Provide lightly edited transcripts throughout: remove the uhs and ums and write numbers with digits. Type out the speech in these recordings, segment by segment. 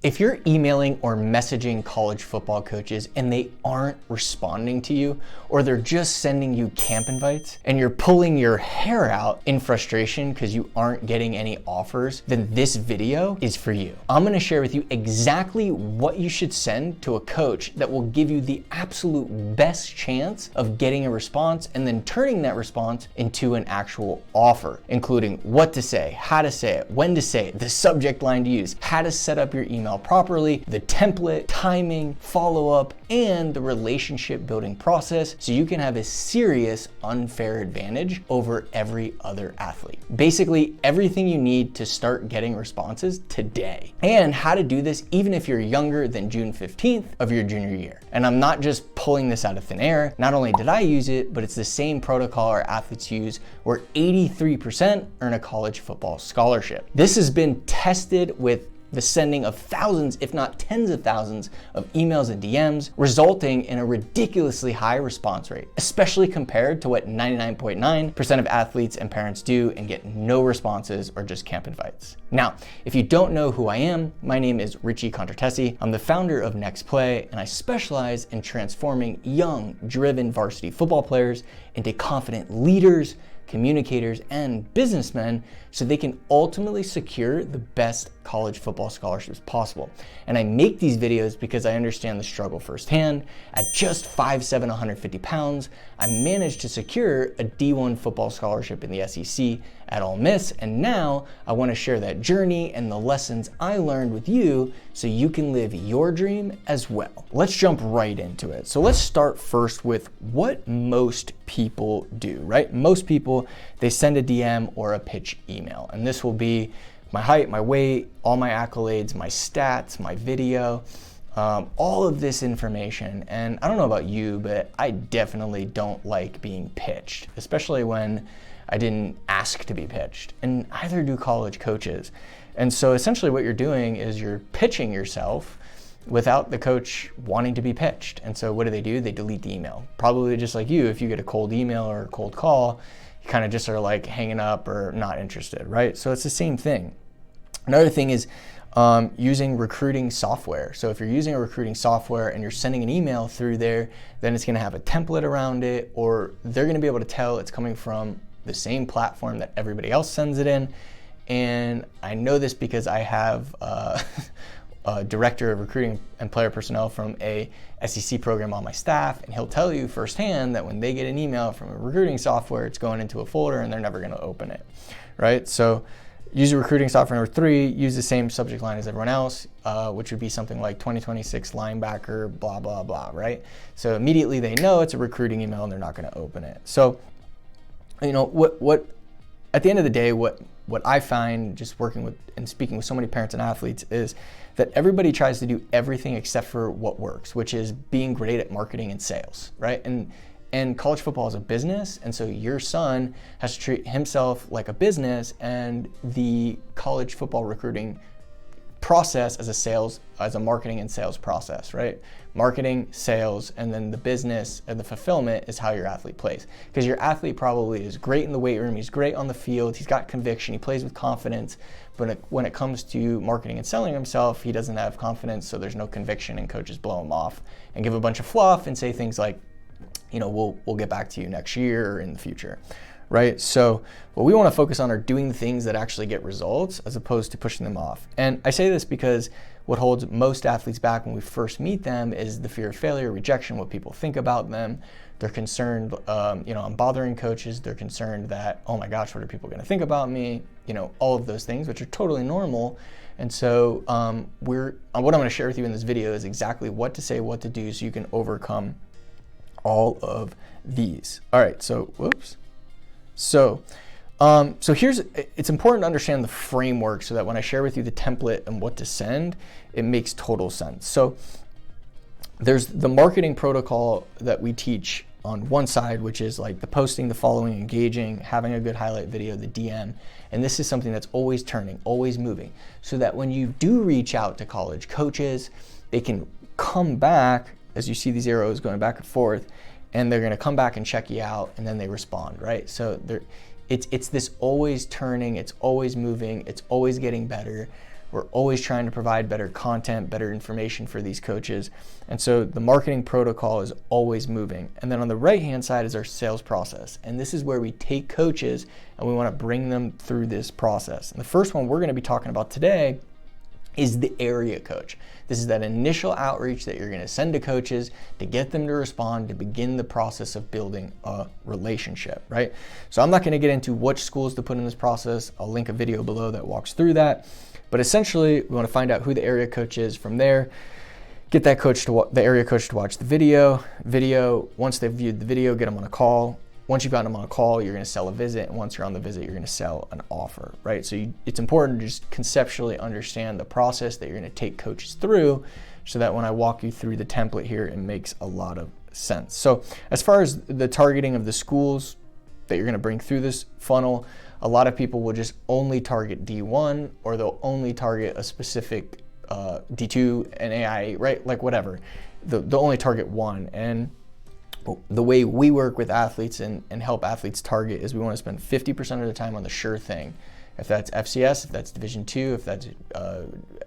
If you're emailing or messaging college football coaches and they aren't responding to you, or they're just sending you camp invites and you're pulling your hair out in frustration because you aren't getting any offers, then this video is for you. I'm gonna share with you exactly what you should send to a coach that will give you the absolute best chance of getting a response and then turning that response into an actual offer, including what to say, how to say it, when to say it, the subject line to use, how to set up your email properly, the template, timing, follow-up, and the relationship building process so you can have a serious unfair advantage over every other athlete. Basically, everything you need to start getting responses today. And how to do this even if you're younger than June 15th of your junior year. And I'm not just pulling this out of thin air. Not only did I use it, but it's the same protocol our athletes use where 83% earn a college football scholarship. This has been tested with the sending of thousands, if not tens of thousands of emails and DMs, resulting in a ridiculously high response rate, especially compared to what 99.9% of athletes and parents do and get no responses or just camp invites. Now, if you don't know who I am, my name is Richie Contartesi. I'm the founder of Next Play, and I specialize in transforming young, driven varsity football players into confident leaders, communicators, and businessmen so they can ultimately secure the best college football scholarships possible. And I make these videos because I understand the struggle firsthand. At just 5'7", 150 pounds, I managed to secure a D1 football scholarship in the SEC at Ole Miss, and now I want to share that journey and the lessons I learned with you so you can live your dream as well. Let's jump right into it. So let's start first with what most people do, right? Most people, they send a DM or a pitch email, and this will be my height, my weight, all my accolades, my stats, my video, all of this information. And I don't know about you, but I definitely don't like being pitched, especially when I didn't ask to be pitched, and either do college coaches. And so essentially what you're doing is you're pitching yourself without the coach wanting to be pitched. And so what do? They delete the email. Probably just like you, if you get a cold email or a cold call, you kind of just are like hanging up or not interested, right? So it's the same thing. Another thing is using recruiting software. So if you're using a recruiting software and you're sending an email through there, then it's gonna have a template around it, or they're gonna be able to tell it's coming from the same platform that everybody else sends it in. And I know this because I have a director of recruiting and player personnel from a SEC program on my staff, and he'll tell you firsthand that when they get an email from a recruiting software, it's going into a folder and they're never going to open it, right? So use a recruiting software. Number 3, use the same subject line as everyone else, which would be something like 2026 linebacker, blah, blah, blah, right? So immediately they know it's a recruiting email and they're not going to open it. So, you know, what at the end of the day, what I find just working with and speaking with so many parents and athletes is that everybody tries to do everything except for what works, which is being great at marketing and sales, right? And college football is a business, and so your son has to treat himself like a business, and the college football recruiting process as a marketing and sales process, right? Marketing, sales, and then the business and the fulfillment is how your athlete plays. Because your athlete probably is great in the weight room, he's great on the field, he's got conviction, he plays with confidence, but when it comes to marketing and selling himself, he doesn't have confidence, so there's no conviction, and coaches blow him off and give a bunch of fluff and say things like, you know, we'll get back to you next year or in the future, right? So what we want to focus on are doing the things that actually get results as opposed to pushing them off. And I say this because what holds most athletes back when we first meet them is the fear of failure, rejection, what people think about them. They're concerned, I'm bothering coaches. They're concerned that, oh my gosh, what are people going to think about me? You know, all of those things, which are totally normal. And so what I'm going to share with you in this video is exactly what to say, what to do, so you can overcome all of these. All right, so whoops. So it's important to understand the framework so that when I share with you the template and what to send, it makes total sense. So there's the marketing protocol that we teach on one side, which is like the posting, the following, engaging, having a good highlight video, the DM. And this is something that's always turning, always moving, so that when you do reach out to college coaches, they can come back, as you see these arrows going back and forth, and they're going to come back and check you out, and then they respond, right? So it's this always turning, it's always moving, it's always getting better, We're always trying to provide better content, better information for these coaches. And so the marketing protocol is always moving. And then on the right-hand side is our sales process. And this is where we take coaches and we want to bring them through this process. And the first one we're going to be talking about today is the area coach. This is that initial outreach that you're going to send to coaches to get them to respond, to begin the process of building a relationship, right? So I'm not going to get into which schools to put in this process. I'll link a video below that walks through that. But essentially, we want to find out who the area coach is. From there, get that coach to the area coach to watch the video. Once they've viewed the video, get them on a call. Once you've gotten them on a call, you're going to sell a visit. And once you're on the visit, you're going to sell an offer, right? So it's important to just conceptually understand the process that you're going to take coaches through so that when I walk you through the template here, it makes a lot of sense. So as far as the targeting of the schools that you're going to bring through this funnel, a lot of people will just only target D1, or they'll only target a specific D2 and AI, right? Like whatever. They'll only target one. And the way we work with athletes and help athletes target is we want to spend 50% of the time on the sure thing. If that's FCS, if that's Division II, if that's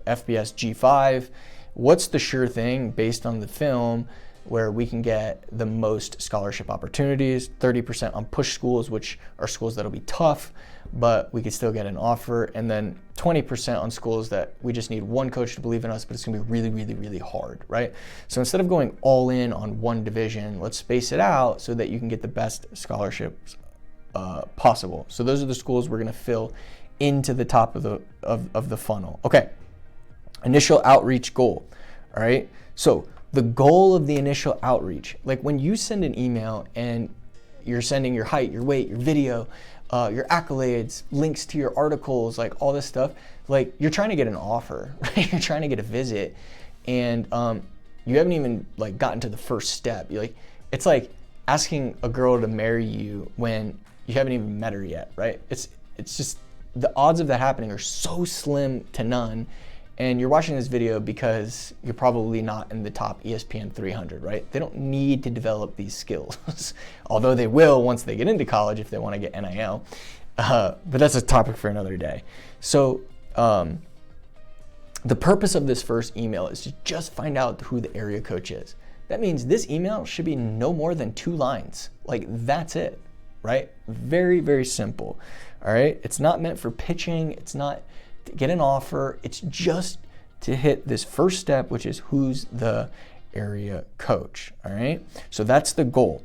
FBS G5, what's the sure thing based on the film where we can get the most scholarship opportunities, 30% on push schools, which are schools that'll be tough, but we could still get an offer, and then 20% on schools that we just need one coach to believe in us, but it's gonna be really, really, really hard, right? So instead of going all in on one division, let's space it out so that you can get the best scholarships possible. So those are the schools we're gonna fill into the top of the funnel. Okay, initial outreach goal, all right? So the goal of the initial outreach, like when you send an email and you're sending your height, your weight, your video, your accolades, links to your articles, like all this stuff, like you're trying to get an offer, right? You're trying to get a visit, and you haven't even like gotten to the first step. It's like asking a girl to marry you when you haven't even met her yet, right? It's just the odds of that happening are so slim to none. And you're watching this video because you're probably not in the top ESPN 300, right? They don't need to develop these skills, although they will once they get into college if they want to get NIL. But that's a topic for another day. So the purpose of this first email is to just find out who the area coach is. That means this email should be no more than 2 lines. Like that's it, right? Very, very simple. All right. It's not meant for pitching. It's not to get an offer. It's just to hit this first step, which is who's the area coach. All right. So that's the goal.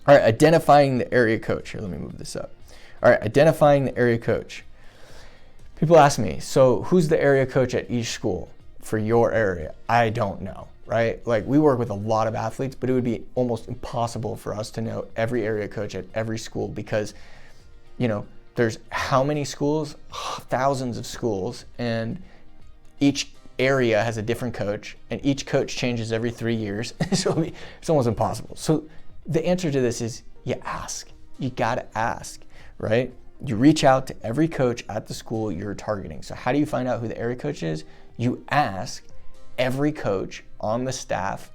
All right. Identifying the area coach. Here, let me move this up. All right. Identifying the area coach. People ask me, so who's the area coach at each school for your area? I don't know, right? Like we work with a lot of athletes, but it would be almost impossible for us to know every area coach at every school because, you know, there's how many schools? Thousands of schools, and each area has a different coach, and each coach changes every 3 years. So it's almost impossible. So the answer to this is you ask. You gotta ask, right? You reach out to every coach at the school you're targeting. So how do you find out who the area coach is? You ask every coach on the staff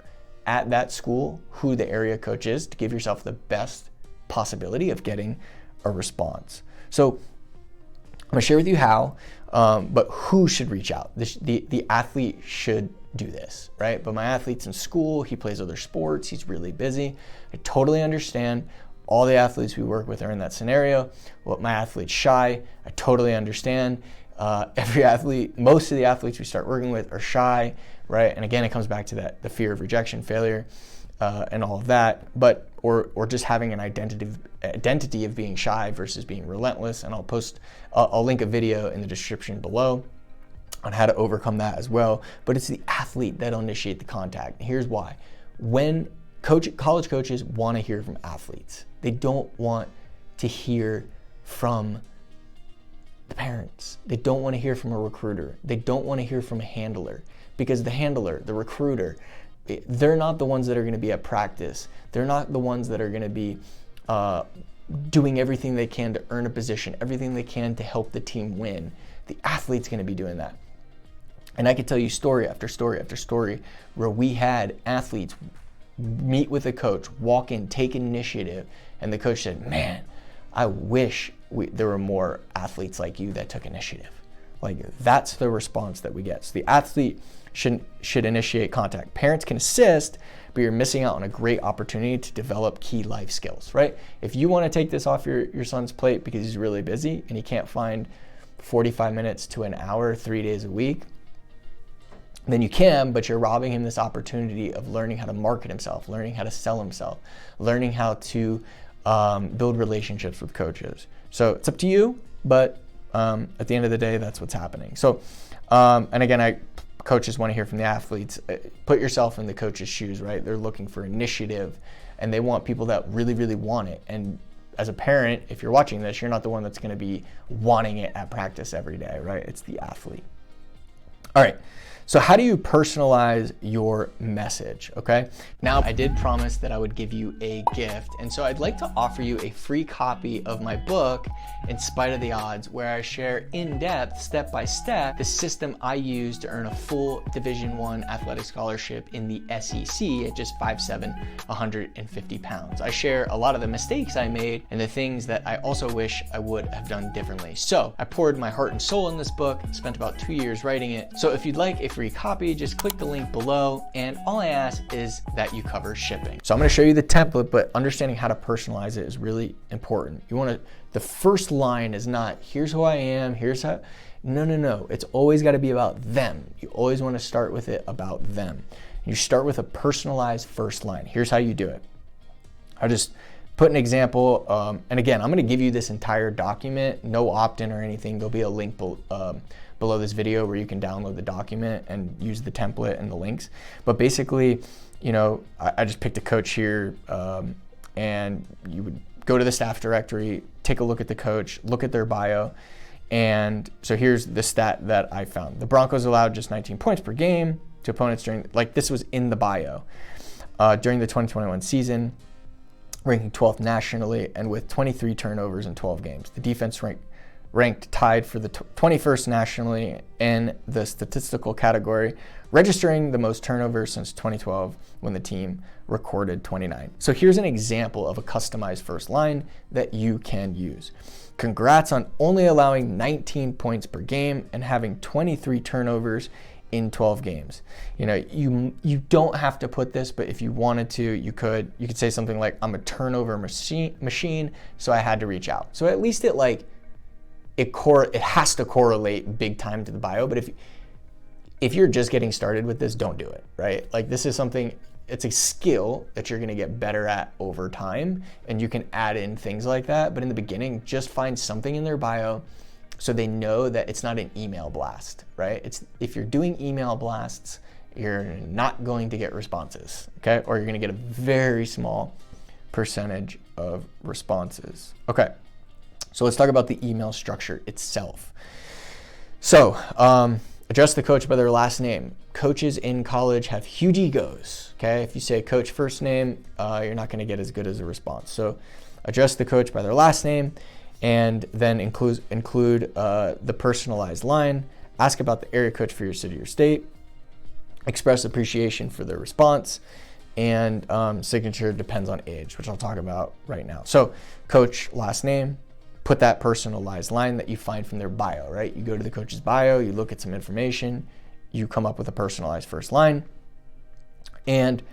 at that school who the area coach is to give yourself the best possibility of getting a response. So I'm gonna share with you how, but who should reach out? The athlete should do this, right? But my athlete's in school, he plays other sports, he's really busy. I totally understand. All the athletes we work with are in that scenario. Well, my athlete's shy, I totally understand. Every athlete, most of the athletes we start working with are shy, right? And again, it comes back to the fear of rejection, failure, and all of that, but or just having an identity of being shy versus being relentless. And I'll link a video in the description below on how to overcome that as well. But it's the athlete that'll initiate the contact. Here's why. When college coaches want to hear from athletes, they don't want to hear from the parents. They don't want to hear from a recruiter. They don't want to hear from a handler, because the handler, the recruiter, they're not the ones that are going to be at practice. They're not the ones that are going to be doing everything they can to earn a position, everything they can to help the team win. The athlete's going to be doing that. And I could tell you story after story after story where we had athletes meet with a coach, walk in, take initiative, and the coach said, man, I wish there were more athletes like you that took initiative, Like that's the response that we get. So the athlete should initiate contact. Parents can assist, but you're missing out on a great opportunity to develop key life skills, right? If you want to take this off your son's plate because he's really busy and he can't find 45 minutes to an hour, 3 days a week, then you can, but you're robbing him this opportunity of learning how to market himself, learning how to sell himself, learning how to build relationships with coaches. So it's up to you, but at the end of the day, that's what's happening. So, and again, coaches want to hear from the athletes. Put yourself in the coach's shoes, right? They're looking for initiative and they want people that really, really want it. And as a parent, if you're watching this, you're not the one that's going to be wanting it at practice every day, right? It's the athlete. All right. So how do you personalize your message, okay? Now, I did promise that I would give you a gift, and so I'd like to offer you a free copy of my book, In Spite of the Odds, where I share in-depth, step-by-step, the system I use to earn a full Division I athletic scholarship in the SEC at just 5'7", 150 pounds. I share a lot of the mistakes I made and the things that I also wish I would have done differently. So I poured my heart and soul in this book, spent about 2 years writing it. So if you'd like a free copy, just click the link below, and all I ask is that you cover shipping. So I'm going to show you the template, but understanding how to personalize it is really important. You want to, the first line is not, here's who I am, here's how, no. It's always got to be about them. You always want to start with it about them. You start with a personalized first line. Here's how you do it. I'll just put an example, and again, I'm going to give you this entire document, no opt-in or anything. There'll be a link below this video where you can download the document and use the template and the links. But basically, you know, I just picked a coach here, and you would go to the staff directory, take a look at the coach, look at their bio. And so here's the stat that I found. The Broncos allowed just 19 points per game to opponents during, like this was in the bio, during the 2021 season, ranking 12th nationally and with 23 turnovers in 12 games. The defense ranked tied for the 21st nationally in the statistical category, registering the most turnovers since 2012 when the team recorded 29. So here's an example of a customized first line that you can use. Congrats on only allowing 19 points per game and having 23 turnovers in 12 games. You know, you don't have to put this, but if you wanted to, you could say something like, I'm a turnover machine, so I had to reach out. So at least it has to correlate big time to the bio. But if you're just getting started with this, don't do it, right? Like this is something, it's a skill that you're gonna get better at over time, and you can add in things like that. But in the beginning, just find something in their bio so they know that it's not an email blast, right? If you're doing email blasts, you're not going to get responses, okay? Or you're gonna get a very small percentage of responses. Okay, so let's talk about the email structure itself. So, address the coach by their last name. Coaches in college have huge egos, okay? If you say coach first name, you're not gonna get as good as a response. So address the coach by their last name, and then include the personalized line. Ask about the area coach for your city or state. Express appreciation for their response, and signature depends on age, which I'll talk about right now. So coach last name, put that personalized line that you find from their bio, right? You go to the coach's bio, you look at some information, you come up with a personalized first line. And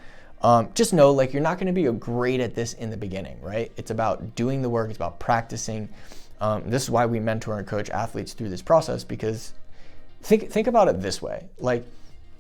just know, like, you're not going to be great at this in the beginning, right? It's about doing the work. It's about practicing. This is why we mentor and coach athletes through this process, because think about it this way. Like,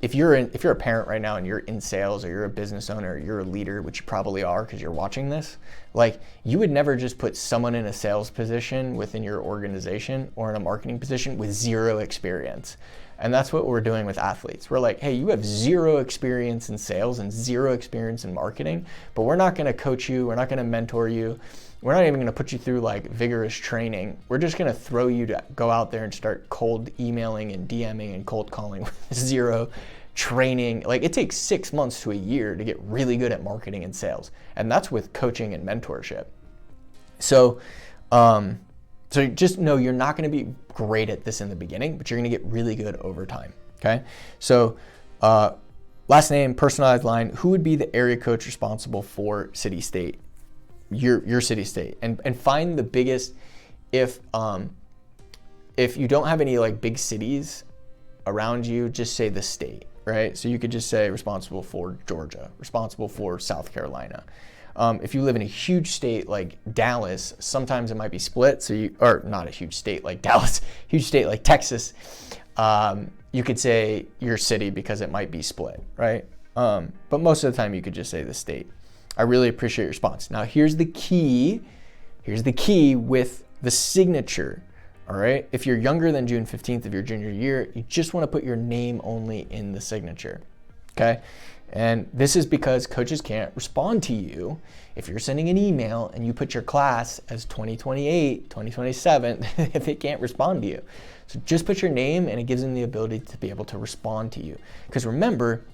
if you're a parent right now and you're in sales, or you're a business owner, or you're a leader, which you probably are because you're watching this, like, you would never just put someone in a sales position within your organization or in a marketing position with zero experience. And that's what we're doing with athletes. We're like, hey, you have zero experience in sales and zero experience in marketing, but we're not gonna coach you, we're not gonna mentor you, we're not even gonna put you through like vigorous training. We're just gonna throw you to go out there and start cold emailing and DMing and cold calling with zero training. Like, it takes 6 months to a year to get really good at marketing and sales. And that's with coaching and mentorship. So, so just know you're not going to be great at this in the beginning, but you're going to get really good over time, okay? So last name, personalized line, who would be the area coach responsible for city state, your city state, and find the biggest, if if you don't have any like big cities around you, just say the state, right? So you could just say responsible for Georgia, responsible for South Carolina. If you live in a huge state like Dallas, sometimes it might be split. So or not a huge state like Dallas, huge state like Texas. You could say your city because it might be split, right? But most of the time you could just say the state. I really appreciate your response. Now here's the key. Here's the key with the signature. All right. If you're younger than June 15th of your junior year, you just want to put your name only in the signature. Okay. And this is because coaches can't respond to you if you're sending an email and you put your class as 2028, 2027, if they can't respond to you. So just put your name, and it gives them the ability to be able to respond to you. Because remember,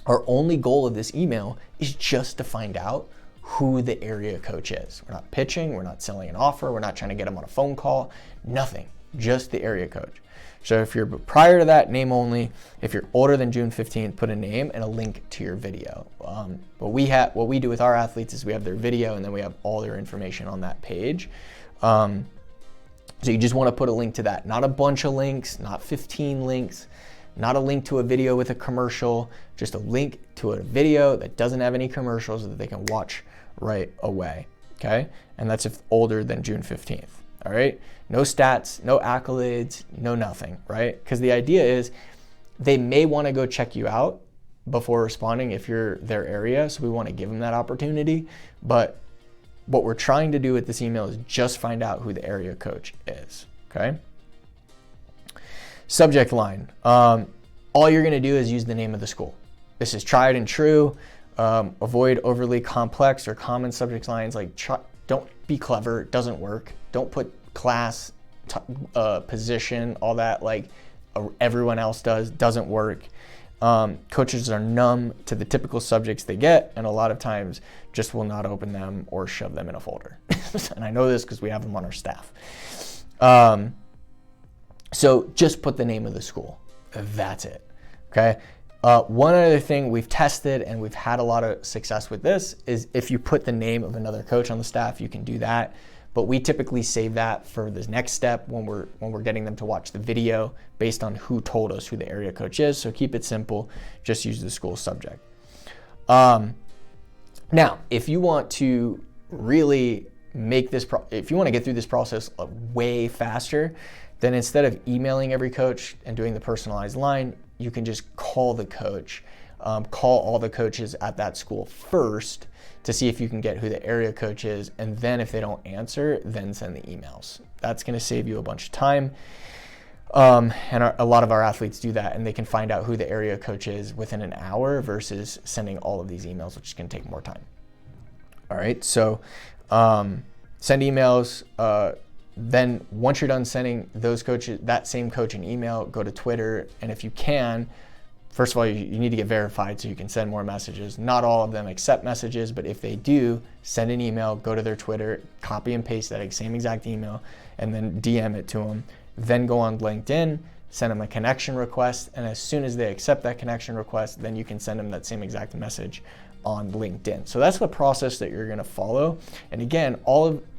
our only goal of this email is just to find out who the area coach is. We're not pitching, we're not selling an offer, we're not trying to get them on a phone call, nothing, just the area coach. So if you're prior to that, name only. If you're older than June 15th, put a name and a link to your video. What we do with our athletes is we have their video and then we have all their information on that page. So you just want to put a link to that, not a bunch of links, not 15 links, not a link to a video with a commercial, just a link to a video that doesn't have any commercials that they can watch right away, okay? And that's if older than June 15th, all right? No stats, no accolades, no nothing, right? Because the idea is they may want to go check you out before responding if you're their area, so we want to give them that opportunity. But what we're trying to do with this email is just find out who the area coach is, okay? Subject line. All you're going to do is use the name of the school. This is tried and true. Avoid overly complex or common subject lines. Like, don't be clever. It doesn't work. Don't put class, position, all that like everyone else does. Doesn't work. Coaches are numb to the typical subjects they get, and a lot of times just will not open them or shove them in a folder. And I know this because we have them on our staff. So just put the name of the school. That's it, okay? One other thing we've tested and we've had a lot of success with this is if you put the name of another coach on the staff, you can do that. But we typically save that for the next step when we're getting them to watch the video based on who told us who the area coach is. So keep it simple, just use the school subject. Now, if you want to really make this, if you want to get through this process way faster, then instead of emailing every coach and doing the personalized line, you can just call the coach, call all the coaches at that school first to see if you can get who the area coach is. And then if they don't answer, then send the emails. That's going to save you a bunch of time. And a lot of our athletes do that, and they can find out who the area coach is within an hour versus sending all of these emails, which is going to take more time. All right, so send emails. Then once you're done sending those coaches, that same coach an email, go to Twitter. And if you can, first of all, you need to get verified so you can send more messages. Not all of them accept messages, but if they do, send an email, go to their Twitter, copy and paste that same exact email, and then DM it to them. Then go on LinkedIn, send them a connection request. And as soon as they accept that connection request, then you can send them that same exact message on LinkedIn. So that's the process that you're gonna follow. And again,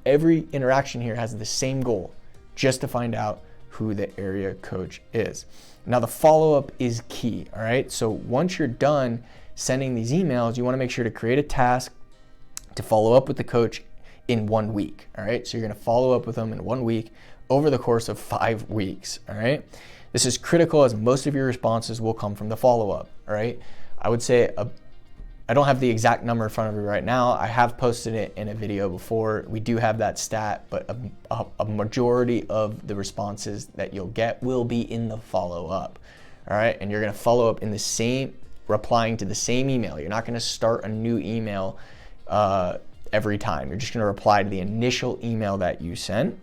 every interaction here has the same goal, just to find out who the area coach is. Now the follow-up is key, all right? So once you're done sending these emails, you wanna make sure to create a task to follow up with the coach in 1 week, all right? So you're gonna follow up with them in 1 week over the course of 5 weeks, all right? This is critical as most of your responses will come from the follow-up, all right? I would say I don't have the exact number in front of me right now. I have posted it in a video before. We do have that stat, but a majority of the responses that you'll get will be in the follow-up, all right? And you're gonna follow up in the same, replying to the same email. You're not gonna start a new email every time. You're just gonna reply to the initial email that you sent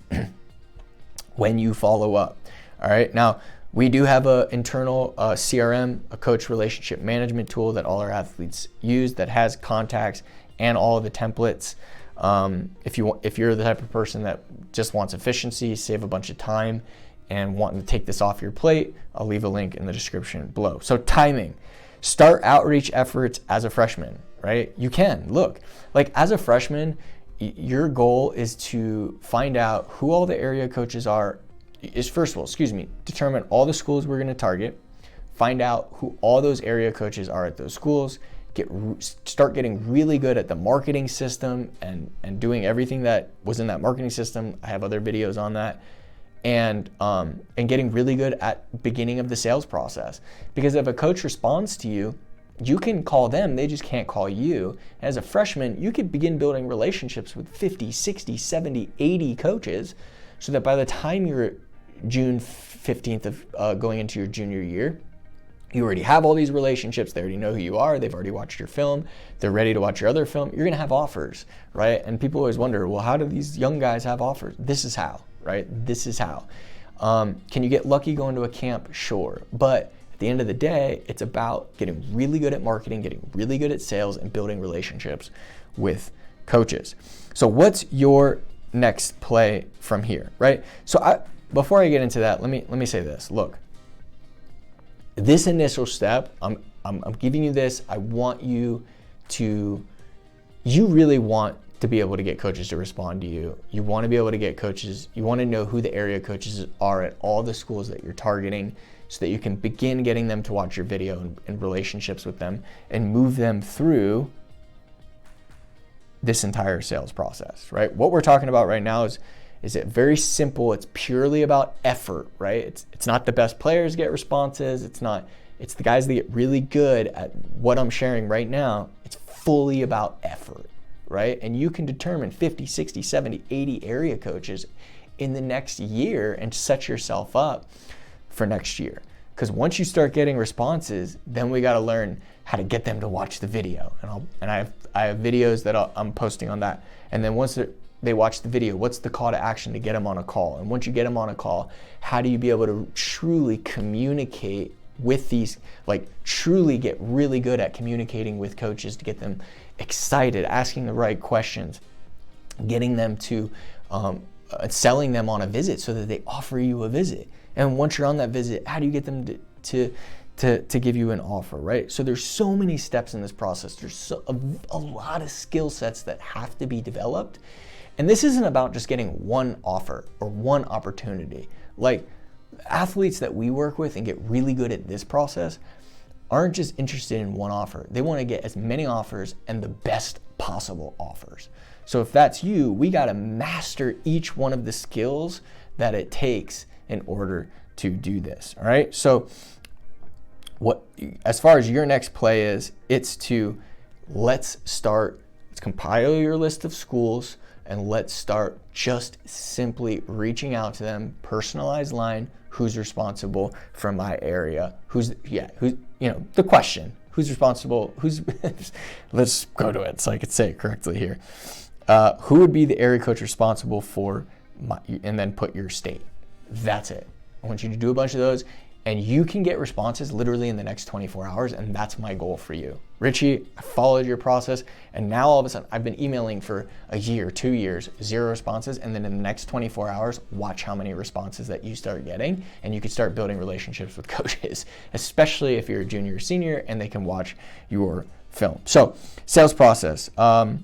when you follow up, all right? Now, we do have an internal CRM, a coach relationship management tool that all our athletes use that has contacts and all of the templates. If you're the type of person that just wants efficiency, save a bunch of time, and wanting to take this off your plate, I'll leave a link in the description below. So timing, start outreach efforts as a freshman, right? You can, look, like as a freshman, your goal is to find out who all the area coaches are first of all, determine all the schools we're going to target, find out who all those area coaches are at those schools, start getting really good at the marketing system and doing everything that was in that marketing system. I have other videos on that. And getting really good at beginning of the sales process. Because if a coach responds to you, you can call them, they just can't call you. As a freshman, you could begin building relationships with 50, 60, 70, 80 coaches, so that by the time you're June 15th of going into your junior year, you already have all these relationships. They already know who you are. They've already watched your film. They're ready to watch your other film. You're going to have offers, right? And people always wonder, well, how do these young guys have offers? This is how, right? This is how. Can you get lucky going to a camp? Sure. But at the end of the day, it's about getting really good at marketing, getting really good at sales, and building relationships with coaches. So what's your next play from here, right? So before I get into that, let me say this. Look, this initial step, I'm giving you this. I want you really want to be able to get coaches to respond to you. You want to be able to get coaches. You want to know who the area coaches are at all the schools that you're targeting, so that you can begin getting them to watch your video and relationships with them and move them through this entire sales process, right? What we're talking about right now is it very simple. It's purely about effort, right? It's not the best players get responses. It's the guys that get really good at what I'm sharing right now. It's fully about effort, right? And you can determine 50, 60, 70, 80 area coaches in the next year and set yourself up for next year. Because once you start getting responses, then we got to learn how to get them to watch the video. And I have videos that I'm posting on that. And then once they watch the video, what's the call to action to get them on a call? And once you get them on a call, how do you be able to truly communicate with these, like truly get really good at communicating with coaches to get them excited, asking the right questions, getting them to selling them on a visit so that they offer you a visit. And once you're on that visit, how do you get them to give you an offer, right? So there's so many steps in this process. There's a lot of skill sets that have to be developed. And this isn't about just getting one offer or one opportunity. Like, athletes that we work with and get really good at this process aren't just interested in one offer. They want to get as many offers and the best possible offers. So if that's you, we got to master each one of the skills that it takes in order to do this, all right? So as far as your next play is, let's compile your list of schools, and let's start just simply reaching out to them, personalized line, who's responsible for my area, the question, who's responsible, let's go to it so I could say it correctly here. Who would be the area coach responsible for and then put your state. That's it. I want you to do a bunch of those, and you can get responses literally in the next 24 hours, and that's my goal for you. Richie, I followed your process, and now all of a sudden, I've been emailing for a year, 2 years, 0 responses, and then in the next 24 hours, watch how many responses that you start getting, and you can start building relationships with coaches, especially if you're a junior or senior, and they can watch your film. So, sales process. What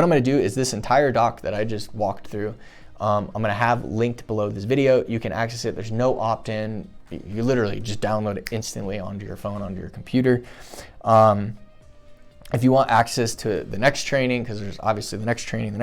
I'm gonna do is this entire doc that I just walked through, I'm gonna have linked below this video. You can access it. There's no opt-in. You literally just download it instantly onto your phone, onto your computer. If you want access to the next training, because there's obviously the next training, and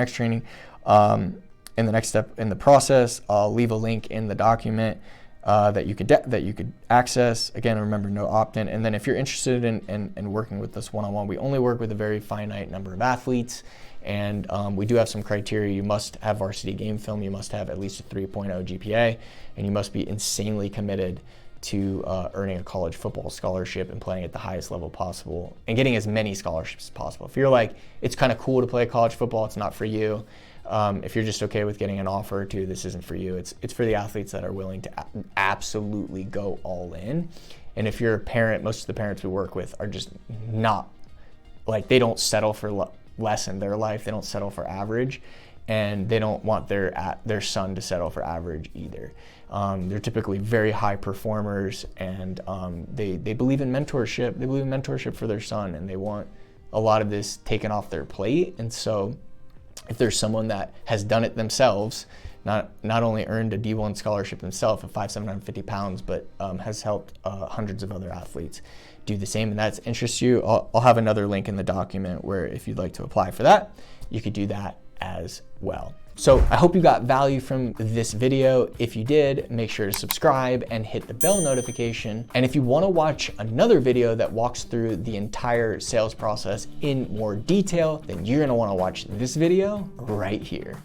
the next step in the process, I'll leave a link in the document that you could access. Again, remember, no opt-in. And then if you're interested in working with us one-on-one, we only work with a very finite number of athletes. And we do have some criteria. You must have varsity game film, you must have at least a 3.0 GPA, and you must be insanely committed to earning a college football scholarship and playing at the highest level possible and getting as many scholarships as possible. If you're like, it's kind of cool to play college football, it's not for you. If you're just okay with getting an offer or two, this isn't for you. It's for the athletes that are willing to absolutely go all in. And if you're a parent, most of the parents we work with are just not, like, they don't settle for less in their life. They don't settle for average, and they don't want their son to settle for average either. They're typically very high performers, and they believe in mentorship. They believe in mentorship for their son, and they want a lot of this taken off their plate. And so if there's someone that has done it themselves, not only earned a D1 scholarship himself at 5'7", 150 pounds, but has helped hundreds of other athletes do the same. And that interests you, I'll have another link in the document where if you'd like to apply for that, you could do that as well. So I hope you got value from this video. If you did, make sure to subscribe and hit the bell notification. And if you want to watch another video that walks through the entire sales process in more detail, then you're going to want to watch this video right here.